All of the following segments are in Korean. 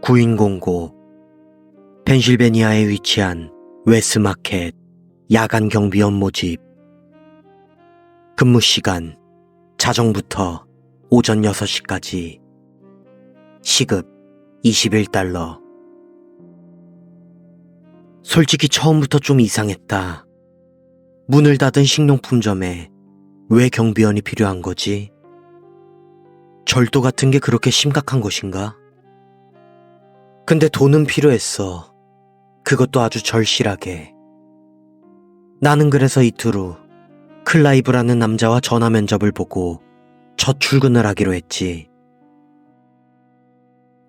구인공고 펜실베니아에 위치한 웨스마켓 야간 경비원 모집. 근무 시간 자정부터 오전 6시까지. 시급 $21. 솔직히 처음부터 좀 이상했다. 문을 닫은 식료품점에 왜 경비원이 필요한 거지? 절도 같은 게 그렇게 심각한 것인가? 근데 돈은 필요했어. 그것도 아주 절실하게. 나는 그래서 이틀 후 클라이브라는 남자와 전화 면접을 보고 첫 출근을 하기로 했지.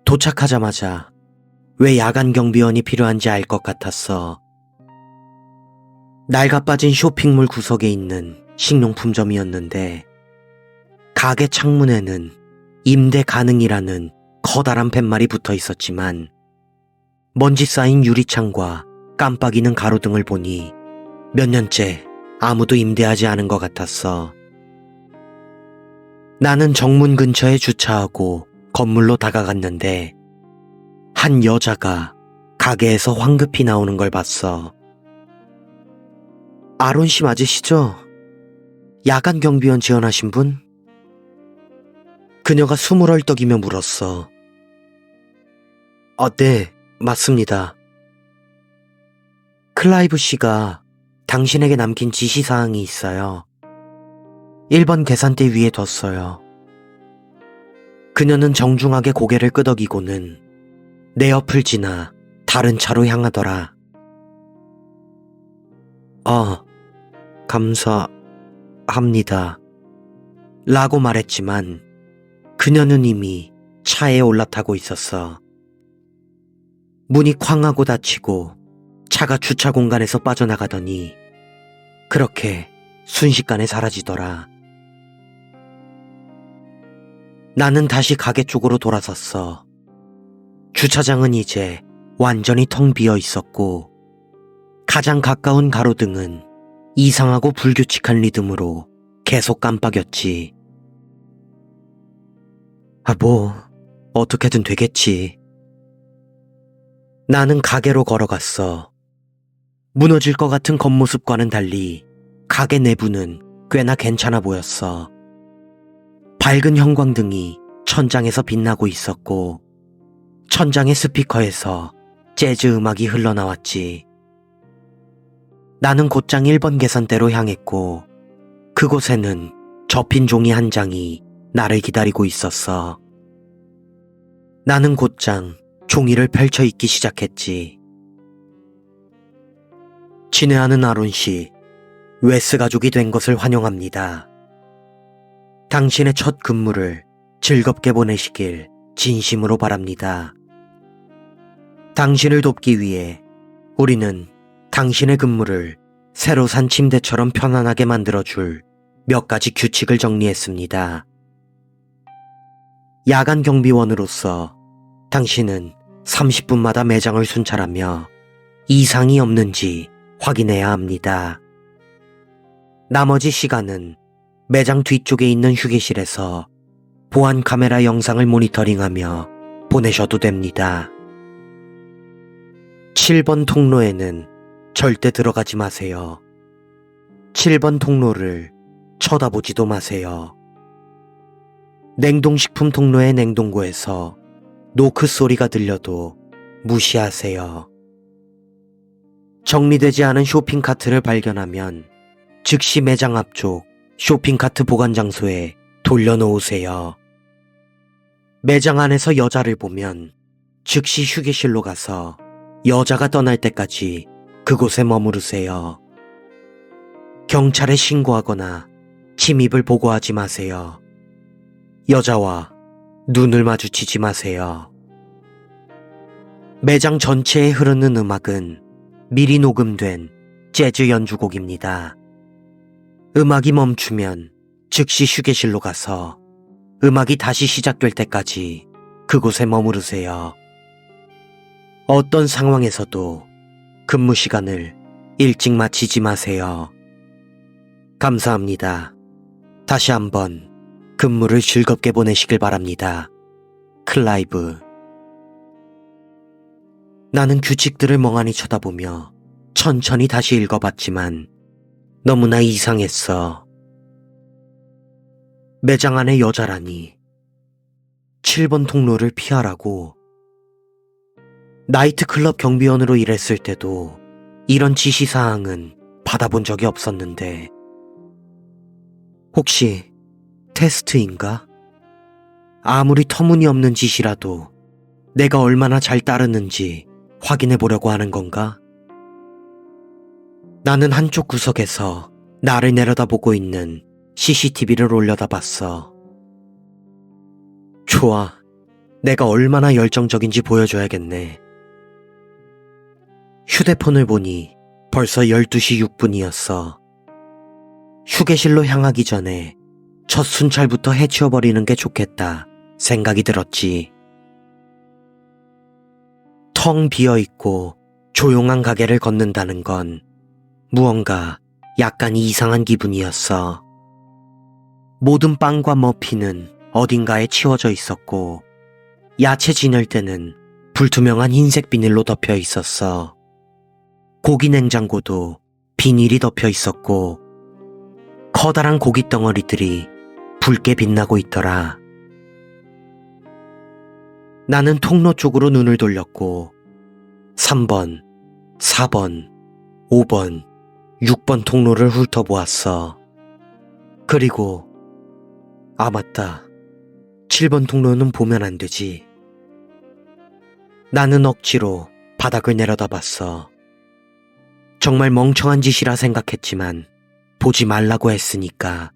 도착하자마자 왜 야간 경비원이 필요한지 알 것 같았어. 낡아빠진 쇼핑몰 구석에 있는 식료품점이었는데 가게 창문에는 임대 가능이라는 커다란 팻말이 붙어 있었지만 먼지 쌓인 유리창과 깜빡이는 가로등을 보니 몇 년째 아무도 임대하지 않은 것 같았어. 나는 정문 근처에 주차하고 건물로 다가갔는데 한 여자가 가게에서 황급히 나오는 걸 봤어. 아론 씨 맞으시죠? 야간 경비원 지원하신 분? 그녀가 숨을 헐떡이며 물었어. 네, 맞습니다. 클라이브 씨가 당신에게 남긴 지시사항이 있어요. 1번 계산대 위에 뒀어요. 그녀는 정중하게 고개를 끄덕이고는 내 옆을 지나 다른 차로 향하더라. 감사합니다. 라고 말했지만 그녀는 이미 차에 올라타고 있었어. 문이 쾅 하고 닫히고 차가 주차 공간에서 빠져나가더니 그렇게 순식간에 사라지더라. 나는 다시 가게 쪽으로 돌아섰어. 주차장은 이제 완전히 텅 비어 있었고 가장 가까운 가로등은 이상하고 불규칙한 리듬으로 계속 깜빡였지. 어떻게든 되겠지. 나는 가게로 걸어갔어. 무너질 것 같은 겉모습과는 달리 가게 내부는 꽤나 괜찮아 보였어. 밝은 형광등이 천장에서 빛나고 있었고 천장의 스피커에서 재즈 음악이 흘러나왔지. 나는 곧장 1번 계산대로 향했고 그곳에는 접힌 종이 한 장이 나를 기다리고 있었어. 나는 곧장 종이를 펼쳐 읽기 시작했지. 친애하는 아론 씨, 웨스 가족이 된 것을 환영합니다. 당신의 첫 근무를 즐겁게 보내시길 진심으로 바랍니다. 당신을 돕기 위해 우리는 당신의 근무를 새로 산 침대처럼 편안하게 만들어줄 몇 가지 규칙을 정리했습니다. 야간 경비원으로서 당신은 30분마다 매장을 순찰하며 이상이 없는지 확인해야 합니다. 나머지 시간은 매장 뒤쪽에 있는 휴게실에서 보안 카메라 영상을 모니터링하며 보내셔도 됩니다. 7번 통로에는 절대 들어가지 마세요. 7번 통로를 쳐다보지도 마세요. 냉동식품 통로의 냉동고에서 노크 소리가 들려도 무시하세요. 정리되지 않은 쇼핑카트를 발견하면 즉시 매장 앞쪽 쇼핑카트 보관 장소에 돌려놓으세요. 매장 안에서 여자를 보면 즉시 휴게실로 가서 여자가 떠날 때까지 그곳에 머무르세요. 경찰에 신고하거나 침입을 보고하지 마세요. 여자와 눈을 마주치지 마세요. 매장 전체에 흐르는 음악은 미리 녹음된 재즈 연주곡입니다. 음악이 멈추면 즉시 휴게실로 가서 음악이 다시 시작될 때까지 그곳에 머무르세요. 어떤 상황에서도 근무 시간을 일찍 마치지 마세요. 감사합니다. 다시 한번 근무를 즐겁게 보내시길 바랍니다. 클라이브. 나는 규칙들을 멍하니 쳐다보며 천천히 다시 읽어봤지만 너무나 이상했어. 매장 안에 여자라니. 7번 통로를 피하라고. 나이트클럽 경비원으로 일했을 때도 이런 지시사항은 받아본 적이 없었는데 혹시 테스트인가? 아무리 터무니없는 짓이라도 내가 얼마나 잘 따르는지 확인해 보려고 하는 건가? 나는 한쪽 구석에서 나를 내려다보고 있는 CCTV를 올려다봤어. 좋아. 내가 얼마나 열정적인지 보여줘야겠네. 휴대폰을 보니 벌써 12시 6분이었어. 휴게실로 향하기 전에 첫 순찰부터 해치워버리는 게 좋겠다 생각이 들었지. 텅 비어있고 조용한 가게를 걷는다는 건 무언가 약간 이상한 기분이었어. 모든 빵과 머핀은 어딘가에 치워져 있었고 야채 진열대는 불투명한 흰색 비닐로 덮여 있었어. 고기 냉장고도 비닐이 덮여 있었고 커다란 고기 덩어리들이 붉게 빛나고 있더라. 나는 통로 쪽으로 눈을 돌렸고 3번, 4번, 5번, 6번 통로를 훑어보았어. 그리고 맞다. 7번 통로는 보면 안 되지. 나는 억지로 바닥을 내려다봤어. 정말 멍청한 짓이라 생각했지만 보지 말라고 했으니까.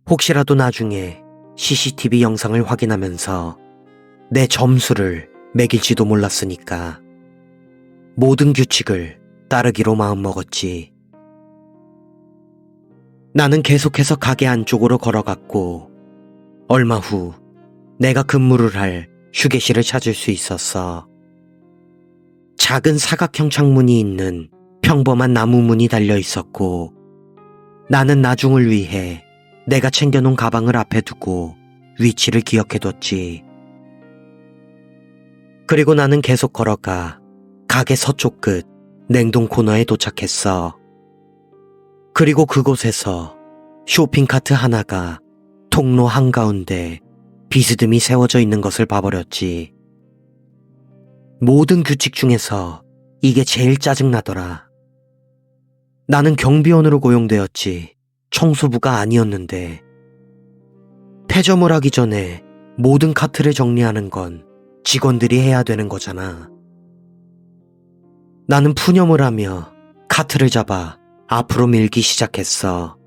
혹시라도 나중에 CCTV 영상을 확인하면서 내 점수를 매길지도 몰랐으니까 모든 규칙을 따르기로 마음먹었지. 나는 계속해서 가게 안쪽으로 걸어갔고 얼마 후 내가 근무를 할 휴게실을 찾을 수 있었어. 작은 사각형 창문이 있는 평범한 나무 문이 달려 있었고 나는 나중을 위해 내가 챙겨놓은 가방을 앞에 두고 위치를 기억해뒀지. 그리고 나는 계속 걸어가 가게 서쪽 끝 냉동 코너에 도착했어. 그리고 그곳에서 쇼핑카트 하나가 통로 한가운데 비스듬히 세워져 있는 것을 봐버렸지. 모든 규칙 중에서 이게 제일 짜증나더라. 나는 경비원으로 고용되었지 청소부가 아니었는데 폐점을 하기 전에 모든 카트를 정리하는 건 직원들이 해야 되는 거잖아. 나는 푸념을 하며 카트를 잡아 앞으로 밀기 시작했어.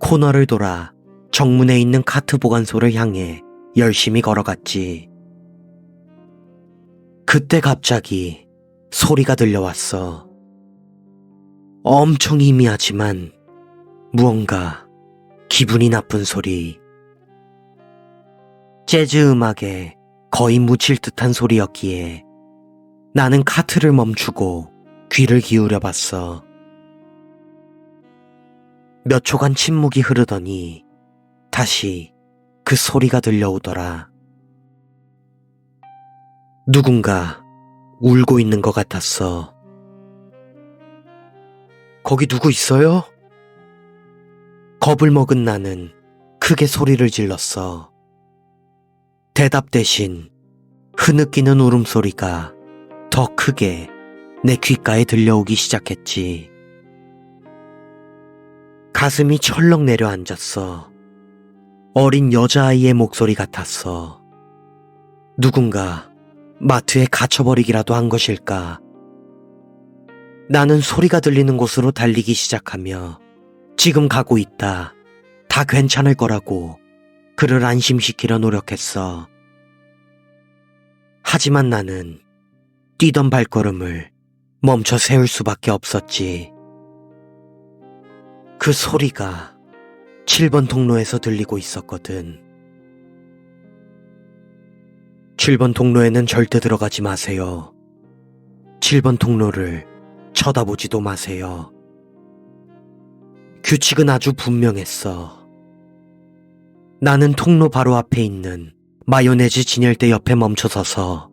코너를 돌아 정문에 있는 카트 보관소를 향해 열심히 걸어갔지. 그때 갑자기 소리가 들려왔어. 엄청 희미하지만 무언가 기분이 나쁜 소리. 재즈 음악에 거의 묻힐 듯한 소리였기에 나는 카트를 멈추고 귀를 기울여 봤어. 몇 초간 침묵이 흐르더니 다시 그 소리가 들려오더라. 누군가 울고 있는 것 같았어. 거기 누구 있어요? 겁을 먹은 나는 크게 소리를 질렀어. 대답 대신 흐느끼는 울음소리가 더 크게 내 귓가에 들려오기 시작했지. 가슴이 철렁 내려앉았어. 어린 여자아이의 목소리 같았어. 누군가 마트에 갇혀버리기라도 한 것일까? 나는 소리가 들리는 곳으로 달리기 시작하며 지금 가고 있다. 다 괜찮을 거라고 그를 안심시키려 노력했어. 하지만 나는 뛰던 발걸음을 멈춰 세울 수밖에 없었지. 그 소리가 7번 통로에서 들리고 있었거든. 7번 통로에는 절대 들어가지 마세요. 7번 통로를 쳐다보지도 마세요. 규칙은 아주 분명했어. 나는 통로 바로 앞에 있는 마요네즈 진열대 옆에 멈춰서서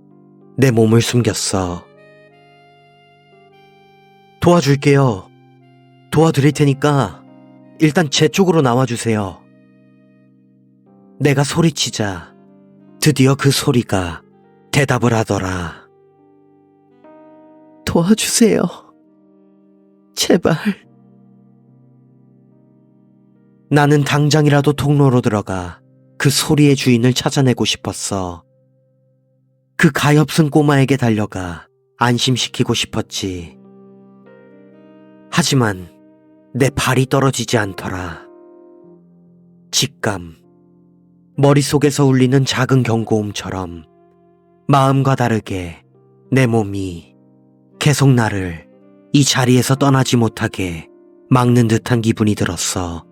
내 몸을 숨겼어. 도와줄게요. 도와드릴 테니까 일단 제 쪽으로 나와주세요. 내가 소리치자 드디어 그 소리가 대답을 하더라. 도와주세요. 제발. 나는 당장이라도 통로로 들어가 그 소리의 주인을 찾아내고 싶었어. 그 가엾은 꼬마에게 달려가 안심시키고 싶었지. 하지만 내 발이 떨어지지 않더라. 직감, 머릿속에서 울리는 작은 경고음처럼 마음과 다르게 내 몸이 계속 나를 이 자리에서 떠나지 못하게 막는 듯한 기분이 들었어.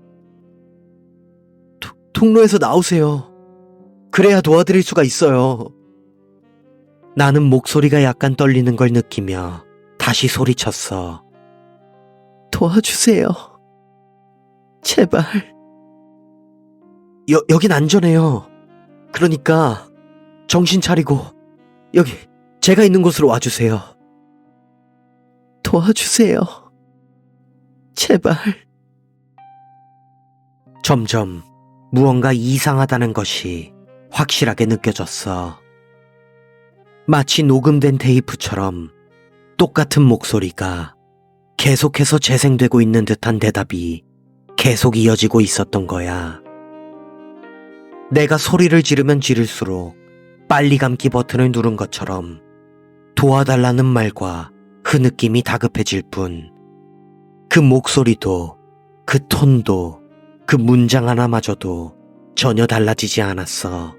통로에서 나오세요. 그래야 도와드릴 수가 있어요. 나는 목소리가 약간 떨리는 걸 느끼며 다시 소리쳤어. 도와주세요. 제발. 여긴 안전해요. 그러니까 정신 차리고 여기 제가 있는 곳으로 와주세요. 도와주세요. 제발. 점점 무언가 이상하다는 것이 확실하게 느껴졌어. 마치 녹음된 테이프처럼 똑같은 목소리가 계속해서 재생되고 있는 듯한 대답이 계속 이어지고 있었던 거야. 내가 소리를 지르면 지를수록 빨리 감기 버튼을 누른 것처럼 도와달라는 말과 그 느낌이 다급해질 뿐, 그 목소리도, 그 톤도, 그 문장 하나마저도 전혀 달라지지 않았어.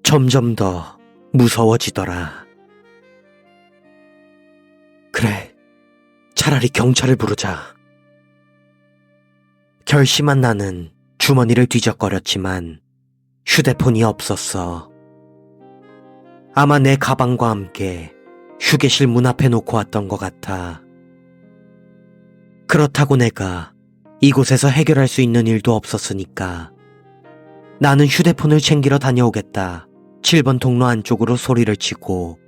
점점 더 무서워지더라. 그래, 차라리 경찰을 부르자. 결심한 나는 주머니를 뒤적거렸지만 휴대폰이 없었어. 아마 내 가방과 함께 휴게실 문 앞에 놓고 왔던 것 같아. 그렇다고 내가 이곳에서 해결할 수 있는 일도 없었으니까 나는 휴대폰을 챙기러 다녀오겠다. 7번 통로 안쪽으로 소리를 치고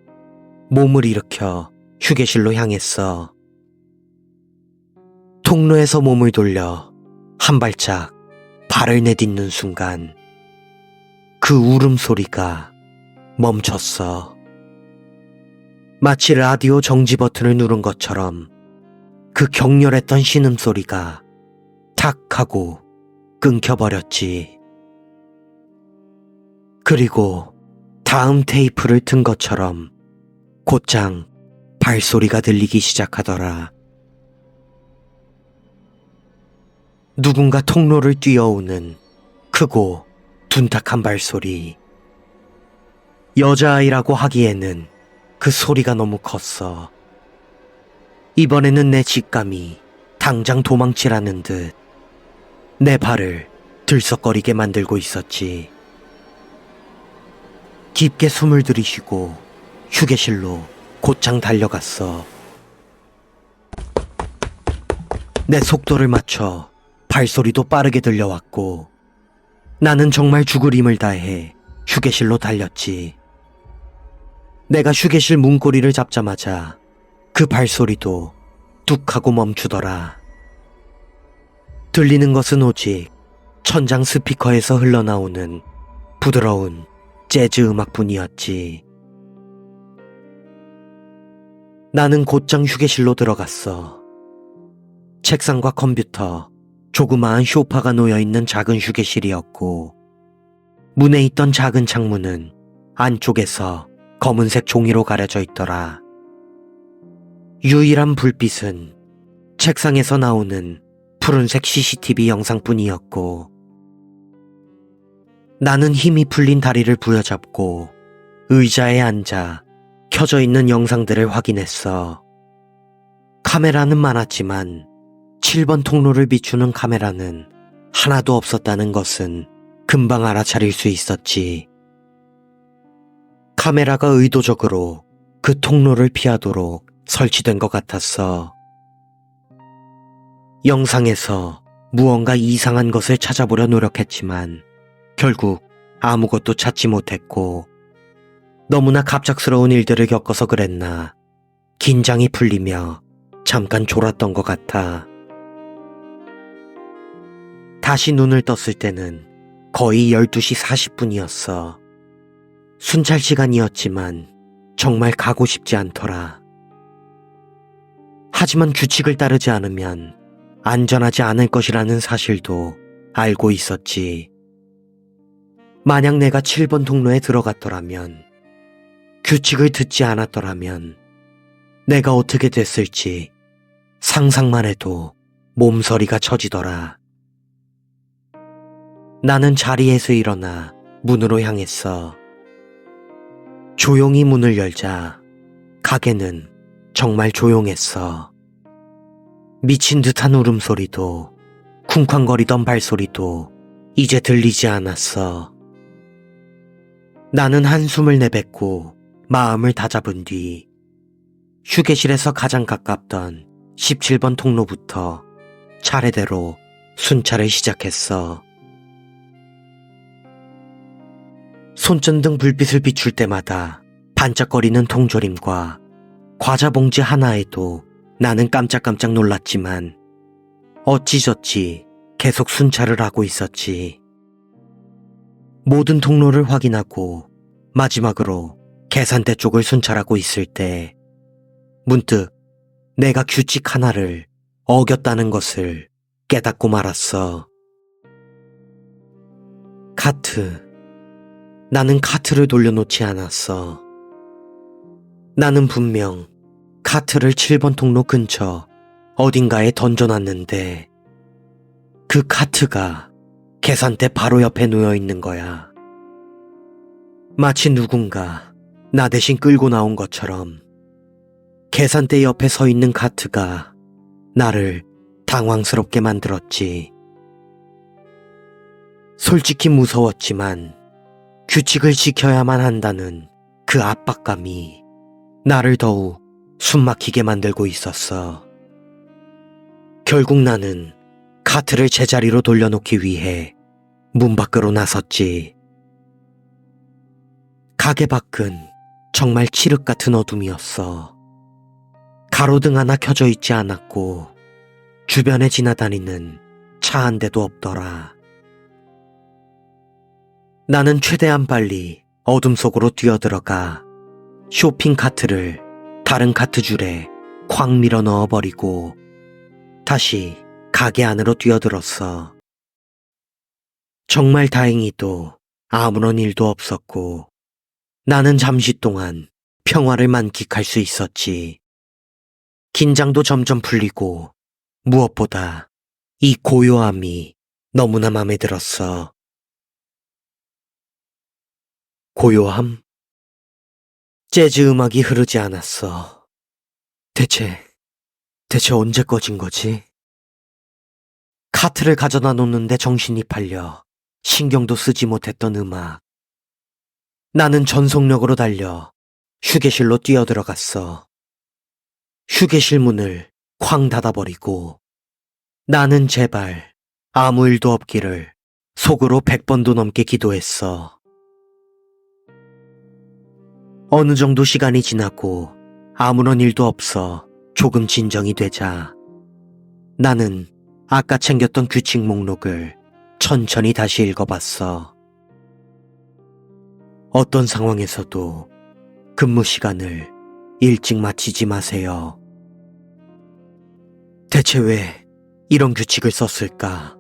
몸을 일으켜 휴게실로 향했어. 통로에서 몸을 돌려 한 발짝 발을 내딛는 순간 그 울음소리가 멈췄어. 마치 라디오 정지 버튼을 누른 것처럼 그 격렬했던 신음소리가 탁 하고 끊겨버렸지. 그리고 다음 테이프를 튼 것처럼 곧장 발소리가 들리기 시작하더라. 누군가 통로를 뛰어오는 크고 둔탁한 발소리. 여자아이라고 하기에는 그 소리가 너무 컸어. 이번에는 내 직감이 당장 도망치라는 듯 내 발을 들썩거리게 만들고 있었지. 깊게 숨을 들이쉬고 휴게실로 곧장 달려갔어. 내 속도를 맞춰 발소리도 빠르게 들려왔고 나는 정말 죽을 힘을 다해 휴게실로 달렸지. 내가 휴게실 문고리를 잡자마자 그 발소리도 뚝 하고 멈추더라. 들리는 것은 오직 천장 스피커에서 흘러나오는 부드러운 재즈 음악뿐이었지. 나는 곧장 휴게실로 들어갔어. 책상과 컴퓨터, 조그마한 소파가 놓여있는 작은 휴게실이었고 문에 있던 작은 창문은 안쪽에서 검은색 종이로 가려져 있더라. 유일한 불빛은 책상에서 나오는 푸른색 CCTV 영상뿐이었고 나는 힘이 풀린 다리를 부여잡고 의자에 앉아 켜져 있는 영상들을 확인했어. 카메라는 많았지만 7번 통로를 비추는 카메라는 하나도 없었다는 것은 금방 알아차릴 수 있었지. 카메라가 의도적으로 그 통로를 피하도록 설치된 것 같았어. 영상에서 무언가 이상한 것을 찾아보려 노력했지만 결국 아무것도 찾지 못했고 너무나 갑작스러운 일들을 겪어서 그랬나 긴장이 풀리며 잠깐 졸았던 것 같아. 다시 눈을 떴을 때는 거의 12시 40분이었어. 순찰 시간이었지만 정말 가고 싶지 않더라. 하지만 규칙을 따르지 않으면 안전하지 않을 것이라는 사실도 알고 있었지. 만약 내가 7번 통로에 들어갔더라면, 규칙을 듣지 않았더라면 내가 어떻게 됐을지 상상만 해도 몸서리가 쳐지더라. 나는 자리에서 일어나 문으로 향했어. 조용히 문을 열자 가게는 정말 조용했어. 미친 듯한 울음소리도 쿵쾅거리던 발소리도 이제 들리지 않았어. 나는 한숨을 내뱉고 마음을 다잡은 뒤 휴게실에서 가장 가깝던 17번 통로부터 차례대로 순찰을 시작했어. 손전등 불빛을 비출 때마다 반짝거리는 통조림과 과자 봉지 하나에도 나는 깜짝깜짝 놀랐지만 어찌저찌 계속 순찰을 하고 있었지. 모든 통로를 확인하고 마지막으로 계산대 쪽을 순찰하고 있을 때 문득 내가 규칙 하나를 어겼다는 것을 깨닫고 말았어. 카트. 나는 카트를 돌려놓지 않았어. 나는 분명 카트를 7번 통로 근처 어딘가에 던져놨는데 그 카트가 계산대 바로 옆에 놓여 있는 거야. 마치 누군가 나 대신 끌고 나온 것처럼 계산대 옆에 서 있는 카트가 나를 당황스럽게 만들었지. 솔직히 무서웠지만 규칙을 지켜야만 한다는 그 압박감이 나를 더욱 숨막히게 만들고 있었어. 결국 나는 카트를 제자리로 돌려놓기 위해 문 밖으로 나섰지. 가게 밖은 정말 칠흑 같은 어둠이었어. 가로등 하나 켜져 있지 않았고 주변에 지나다니는 차 한 대도 없더라. 나는 최대한 빨리 어둠 속으로 뛰어들어가 쇼핑 카트를 다른 카트 줄에 쾅 밀어 넣어버리고 다시 가게 안으로 뛰어들었어. 정말 다행히도 아무런 일도 없었고 나는 잠시 동안 평화를 만끽할 수 있었지. 긴장도 점점 풀리고 무엇보다 이 고요함이 너무나 마음에 들었어. 고요함? 재즈 음악이 흐르지 않았어. 대체 언제 꺼진 거지? 카트를 가져다 놓는데 정신이 팔려 신경도 쓰지 못했던 음악. 나는 전속력으로 달려 휴게실로 뛰어들어갔어. 휴게실 문을 쾅 닫아버리고 나는 제발 아무 일도 없기를 속으로 100번도 넘게 기도했어. 어느 정도 시간이 지나고 아무런 일도 없어 조금 진정이 되자 나는 아까 챙겼던 규칙 목록을 천천히 다시 읽어봤어. 어떤 상황에서도 근무 시간을 일찍 마치지 마세요. 대체 왜 이런 규칙을 썼을까?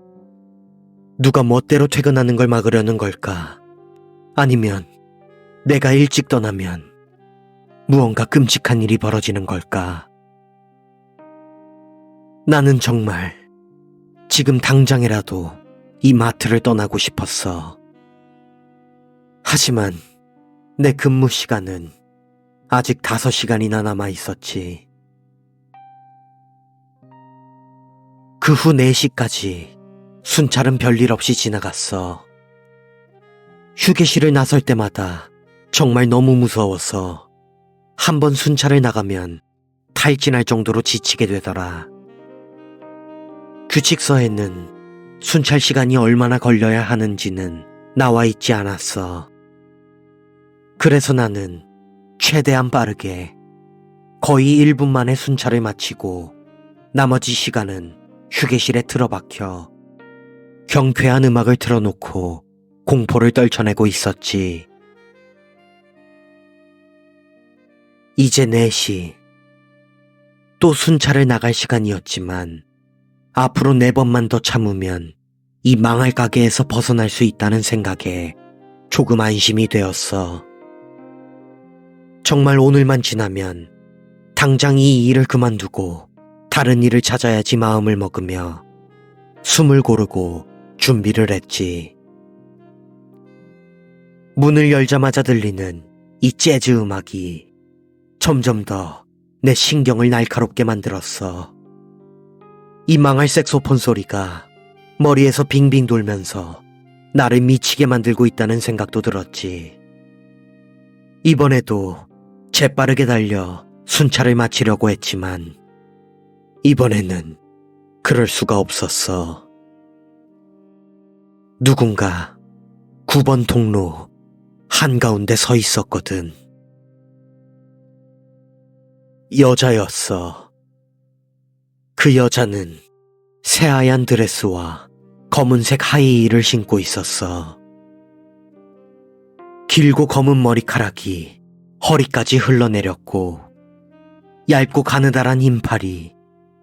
누가 멋대로 퇴근하는 걸 막으려는 걸까? 아니면 내가 일찍 떠나면 무언가 끔찍한 일이 벌어지는 걸까? 나는 정말 지금 당장이라도 이 마트를 떠나고 싶었어. 하지만 내 근무 시간은 아직 5시간이나 남아 있었지. 그 후 4시까지 순찰은 별일 없이 지나갔어. 휴게실을 나설 때마다 정말 너무 무서워서 한번 순찰을 나가면 탈진할 정도로 지치게 되더라. 규칙서에는 순찰 시간이 얼마나 걸려야 하는지는 나와 있지 않았어. 그래서 나는 최대한 빠르게 거의 1분 만에 순찰을 마치고 나머지 시간은 휴게실에 틀어박혀 경쾌한 음악을 틀어놓고 공포를 떨쳐내고 있었지. 이제 4시. 또 순찰을 나갈 시간이었지만 앞으로 4번만 더 참으면 이 망할 가게에서 벗어날 수 있다는 생각에 조금 안심이 되었어. 정말 오늘만 지나면 당장 이 일을 그만두고 다른 일을 찾아야지 마음을 먹으며 숨을 고르고 준비를 했지. 문을 열자마자 들리는 이 재즈 음악이 점점 더 내 신경을 날카롭게 만들었어. 이 망할 색소폰 소리가 머리에서 빙빙 돌면서 나를 미치게 만들고 있다는 생각도 들었지. 이번에도 재빠르게 달려 순찰을 마치려고 했지만 이번에는 그럴 수가 없었어. 누군가 9번 통로 한가운데 서 있었거든. 여자였어. 그 여자는 새하얀 드레스와 검은색 하이힐을 신고 있었어. 길고 검은 머리카락이 허리까지 흘러내렸고 얇고 가느다란 흰팔이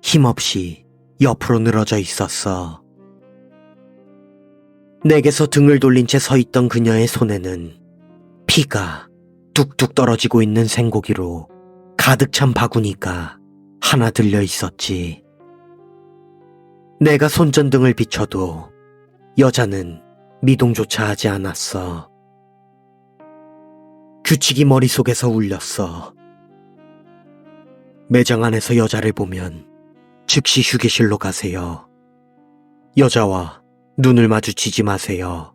힘없이 옆으로 늘어져 있었어. 내게서 등을 돌린 채 서 있던 그녀의 손에는 피가 뚝뚝 떨어지고 있는 생고기로 가득 찬 바구니가 하나 들려 있었지. 내가 손전등을 비춰도 여자는 미동조차 하지 않았어. 규칙이 머릿속에서 울렸어. 매장 안에서 여자를 보면 즉시 휴게실로 가세요. 여자와 눈을 마주치지 마세요.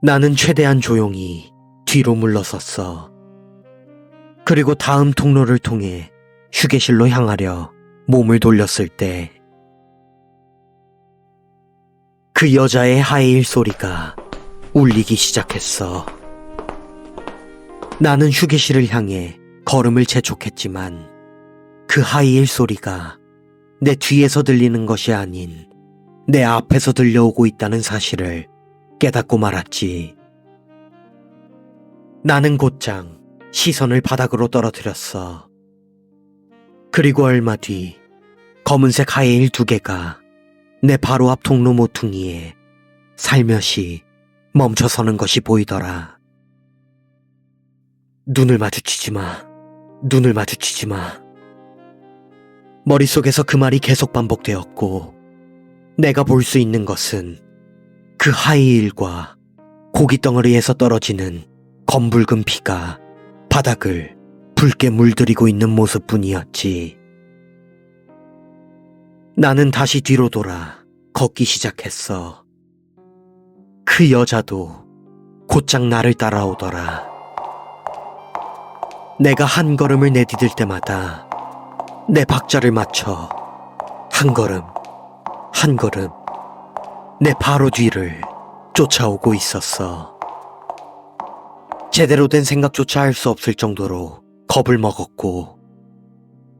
나는 최대한 조용히 뒤로 물러섰어. 그리고 다음 통로를 통해 휴게실로 향하려 몸을 돌렸을 때 그 여자의 하이힐 소리가 울리기 시작했어. 나는 휴게실을 향해 걸음을 재촉했지만 그 하이힐 소리가 내 뒤에서 들리는 것이 아닌 내 앞에서 들려오고 있다는 사실을 깨닫고 말았지. 나는 곧장 시선을 바닥으로 떨어뜨렸어. 그리고 얼마 뒤 검은색 하이힐 2개가 내 바로 앞 통로 모퉁이에 살며시 멈춰서는 것이 보이더라. 눈을 마주치지 마. 눈을 마주치지 마. 머릿속에서 그 말이 계속 반복되었고 내가 볼 수 있는 것은 그 하이힐과 고깃덩어리에서 떨어지는 검붉은 피가 바닥을 붉게 물들이고 있는 모습뿐이었지. 나는 다시 뒤로 돌아 걷기 시작했어. 그 여자도 곧장 나를 따라오더라. 내가 한 걸음을 내디딜 때마다 내 박자를 맞춰 한 걸음 한 걸음 내 바로 뒤를 쫓아오고 있었어. 제대로 된 생각조차 할 수 없을 정도로 겁을 먹었고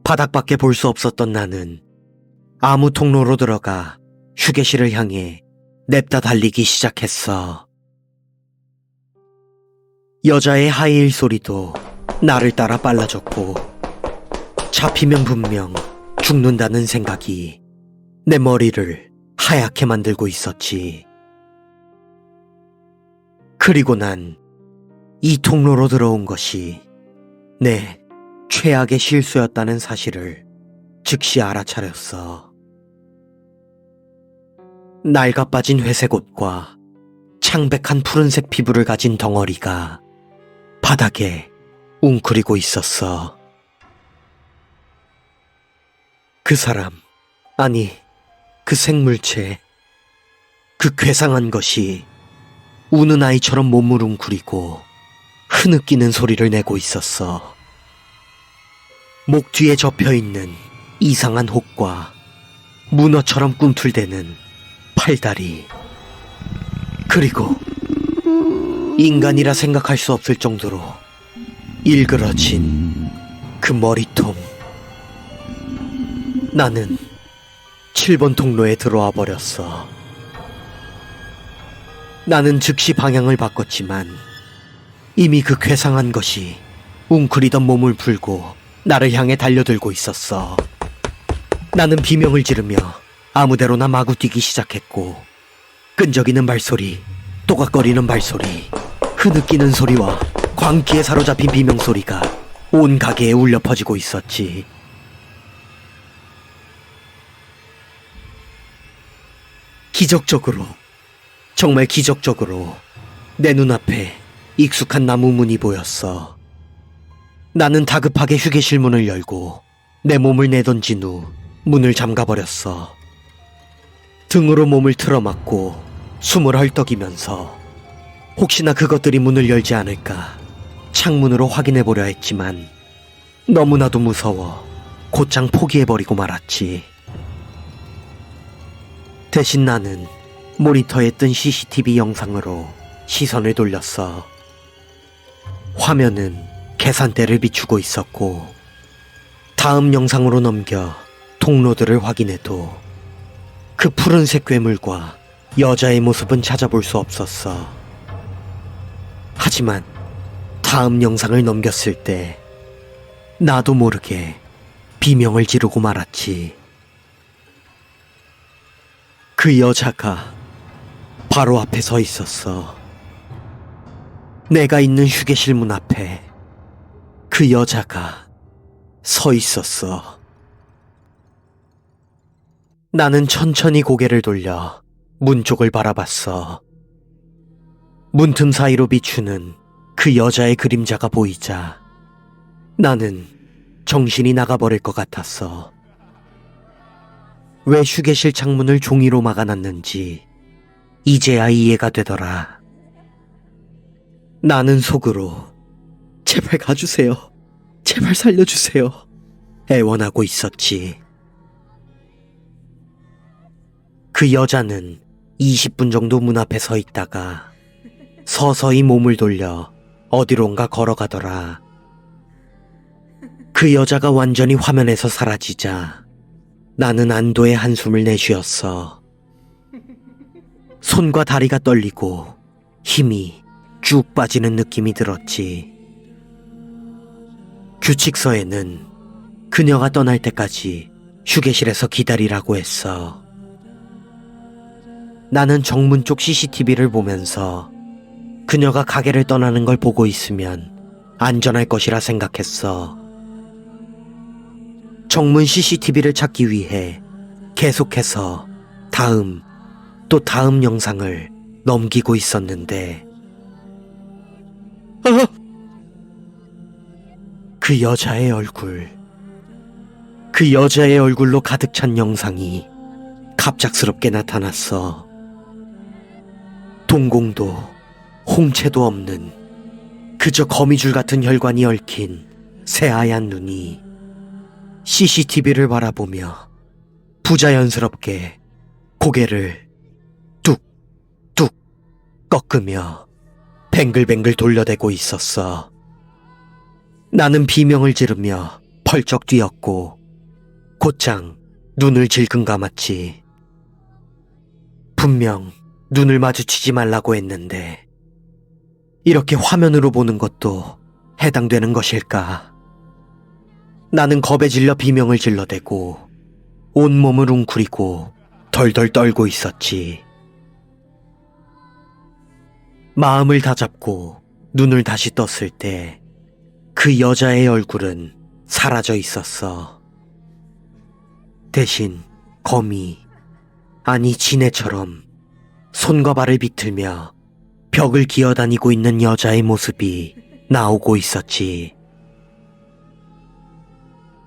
바닥밖에 볼 수 없었던 나는 아무 통로로 들어가 휴게실을 향해 냅다 달리기 시작했어. 여자의 하이힐 소리도 나를 따라 빨라졌고 잡히면 분명 죽는다는 생각이 내 머리를 하얗게 만들고 있었지. 그리고 난 이 통로로 들어온 것이 내 최악의 실수였다는 사실을 즉시 알아차렸어. 낡아 빠진 회색 옷과 창백한 푸른색 피부를 가진 덩어리가 바닥에 웅크리고 있었어. 그 사람, 아니, 그 생물체, 그 괴상한 것이 우는 아이처럼 몸을 웅크리고 흐느끼는 소리를 내고 있었어. 목 뒤에 접혀있는 이상한 혹과 문어처럼 꿈틀대는 팔다리, 그리고 인간이라 생각할 수 없을 정도로 일그러진 그 머리통. 나는 7번 통로에 들어와 버렸어. 나는 즉시 방향을 바꿨지만 이미 그 괴상한 것이 웅크리던 몸을 풀고 나를 향해 달려들고 있었어. 나는 비명을 지르며 아무데로나 마구 뛰기 시작했고, 끈적이는 발소리, 또각거리는 발소리, 흐느끼는 소리와 광기에 사로잡힌 비명소리가 온 가게에 울려 퍼지고 있었지. 기적적으로, 정말 기적적으로 내 눈앞에 익숙한 나무 문이 보였어. 나는 다급하게 휴게실 문을 열고 내 몸을 내던진 후 문을 잠가버렸어. 등으로 몸을 틀어막고 숨을 헐떡이면서 혹시나 그것들이 문을 열지 않을까 창문으로 확인해보려 했지만 너무나도 무서워 곧장 포기해버리고 말았지. 대신 나는 모니터에 뜬 CCTV 영상으로 시선을 돌렸어. 화면은 계산대를 비추고 있었고, 다음 영상으로 넘겨 통로들을 확인해도 그 푸른색 괴물과 여자의 모습은 찾아볼 수 없었어. 하지만 다음 영상을 넘겼을 때 나도 모르게 비명을 지르고 말았지. 그 여자가 바로 앞에 서 있었어. 내가 있는 휴게실 문 앞에 그 여자가 서 있었어. 나는 천천히 고개를 돌려 문 쪽을 바라봤어. 문틈 사이로 비추는 그 여자의 그림자가 보이자 나는 정신이 나가버릴 것 같았어. 왜 휴게실 창문을 종이로 막아놨는지 이제야 이해가 되더라. 나는 속으로 제발 가주세요, 제발 살려주세요 애원하고 있었지. 그 여자는 20분 정도 문 앞에 서 있다가 서서히 몸을 돌려 어디론가 걸어가더라. 그 여자가 완전히 화면에서 사라지자 나는 안도의 한숨을 내쉬었어. 손과 다리가 떨리고 힘이 쭉 빠지는 느낌이 들었지. 규칙서에는 그녀가 떠날 때까지 휴게실에서 기다리라고 했어. 나는 정문 쪽 CCTV를 보면서 그녀가 가게를 떠나는 걸 보고 있으면 안전할 것이라 생각했어. 정문 CCTV를 찾기 위해 계속해서 다음 또 다음 영상을 넘기고 있었는데 그 여자의 얼굴로 가득 찬 영상이 갑작스럽게 나타났어. 동공도 홍채도 없는 그저 거미줄 같은 혈관이 얽힌 새하얀 눈이 CCTV를 바라보며 부자연스럽게 고개를 뚝뚝 꺾으며 뱅글뱅글 돌려대고 있었어. 나는 비명을 지르며 펄쩍 뛰었고 곧장 눈을 질끈 감았지. 분명 눈을 마주치지 말라고 했는데 이렇게 화면으로 보는 것도 해당되는 것일까? 나는 겁에 질려 비명을 질러대고 온몸을 웅크리고 덜덜 떨고 있었지. 마음을 다잡고 눈을 다시 떴을 때 그 여자의 얼굴은 사라져 있었어. 대신 거미, 아니 지네처럼 손과 발을 비틀며 벽을 기어다니고 있는 여자의 모습이 나오고 있었지.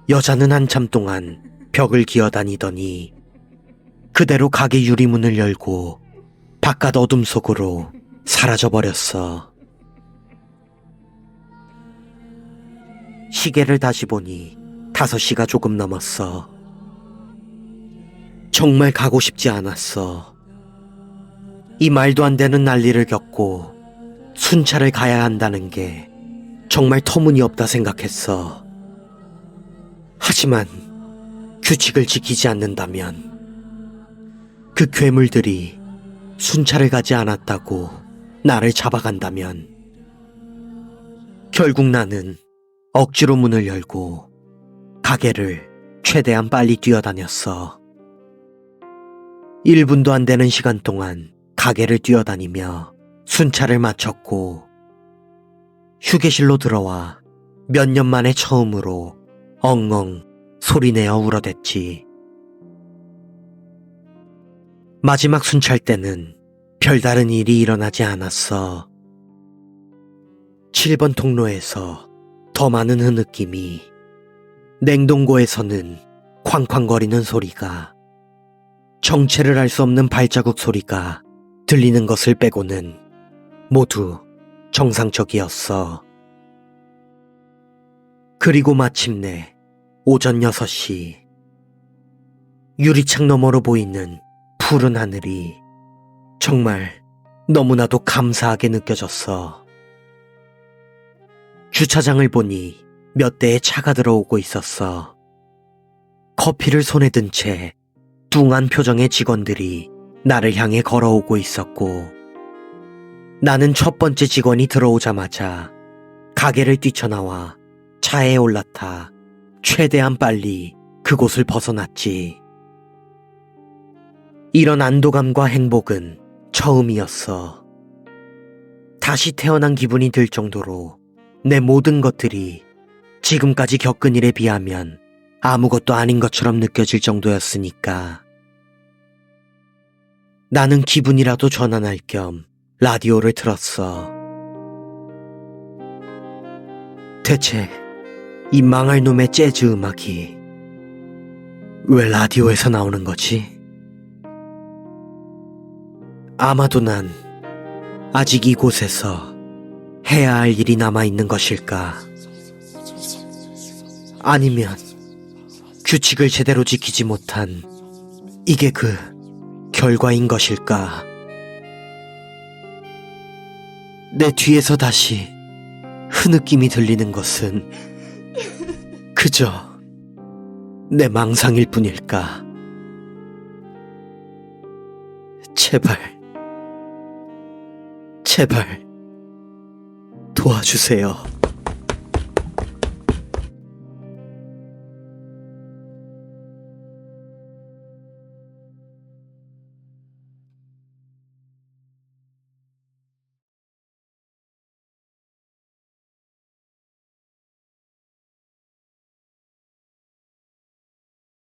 여자는 한참 동안 벽을 기어다니더니 그대로 가게 유리문을 열고 바깥 어둠 속으로 사라져버렸어. 시계를 다시 보니 5시가 조금 넘었어. 정말 가고 싶지 않았어. 이 말도 안 되는 난리를 겪고 순찰을 가야 한다는 게 정말 터무니없다 생각했어. 하지만 규칙을 지키지 않는다면 그 괴물들이 순찰을 가지 않았다고 나를 잡아간다면 결국 나는 억지로 문을 열고 가게를 최대한 빨리 뛰어다녔어. 1분도 안 되는 시간 동안 가게를 뛰어다니며 순찰을 마쳤고 휴게실로 들어와 몇 년 만에 처음으로 엉엉 소리내어 울어댔지. 마지막 순찰 때는 별다른 일이 일어나지 않았어. 7번 통로에서 더 많은 흐느낌이, 냉동고에서는 쾅쾅거리는 소리가, 정체를 알 수 없는 발자국 소리가 들리는 것을 빼고는 모두 정상적이었어. 그리고 마침내 오전 6시, 유리창 너머로 보이는 푸른 하늘이 정말 너무나도 감사하게 느껴졌어. 주차장을 보니 몇 대의 차가 들어오고 있었어. 커피를 손에 든 채 뚱한 표정의 직원들이 나를 향해 걸어오고 있었고, 나는 첫 번째 직원이 들어오자마자 가게를 뛰쳐나와 차에 올라타 최대한 빨리 그곳을 벗어났지. 이런 안도감과 행복은 처음이었어. 다시 태어난 기분이 들 정도로 내 모든 것들이 지금까지 겪은 일에 비하면 아무것도 아닌 것처럼 느껴질 정도였으니까. 나는 기분이라도 전환할 겸 라디오를 틀었어. 대체 이 망할 놈의 재즈 음악이 왜 라디오에서 나오는 거지? 아마도 난 아직 이곳에서 해야 할 일이 남아있는 것일까? 아니면 규칙을 제대로 지키지 못한 이게 그 결과인 것일까? 내 뒤에서 다시 흐느낌이 들리는 것은 그저 내 망상일 뿐일까? 제발 도와주세요.